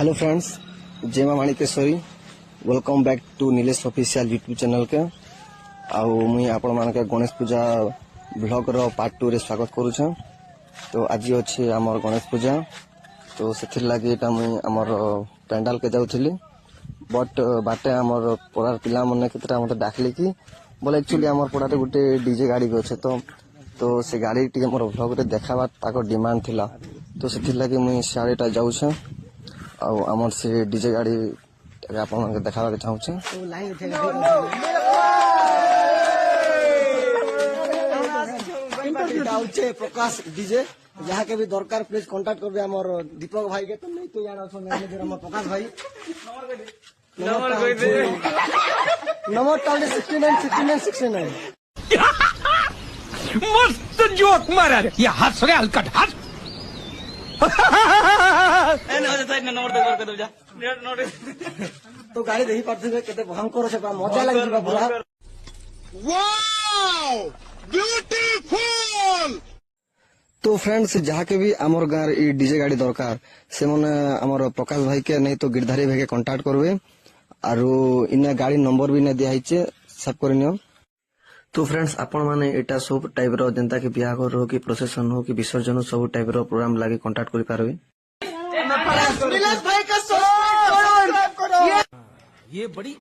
Hello friends, जय मां Manikeshwari. Welcome back to Nilesh official YouTube channel के। मुई आपण मानके गणेश पूजा ब्लॉग रो पार्ट 2 रे स्वागत करूछन। तो आज अच्छे आमर गणेश पूजा, तो से लगे एटा मुई आमर पेंडाल के जाउथली, बट बाटे आमर पड़ार पिला मने केतरा मते डाकले कि बोले एक्चुअली आमर पड़ारे गुटे डीजे गाड़ी भी अच्छे, तो से गाड़ी टी मोर ब्लॉग रे देखाबा ताको डिमांड थिला, तो से लगे मुई साड़ीटा जाउछे। आमर से डीजे गाड़ी आपन देखाबा चाहूछे। प्रकाश डीजे जहाँ के भी दरकार प्लीज कांटेक्ट करबे हमर दीपक भाई के। तो नहीं तो यार मैनेजर हमर प्रकाश भाई नंबर 69 मस्त जोक मारा रे, ये हंस रे हलकट हंस। तो गाड़ी देही पारथिबे केते भयंकर से मजा लागि जिबा पूरा। Wow beautiful. तो फ्रेंड्स, जहाँ के भी आमर गाँव ई डीजे गाड़ी दरकार से मैंने आमर प्रकाश भाई के नहीं तो गिरधारी भाई के कांटेक्ट करबे। आरो इने गाड़ी नंबर भी ने दिया हिचे, सब करनियो। तो फ्रेंड्स, आपण माने एटा सब टाइप रो जनता के बियाहर हो कि प्रोसेशन हो कि विसर्जन हो, सब टाइप रो प्रोग्राम लागि कांटेक्ट करि पारबे। ये बड़ी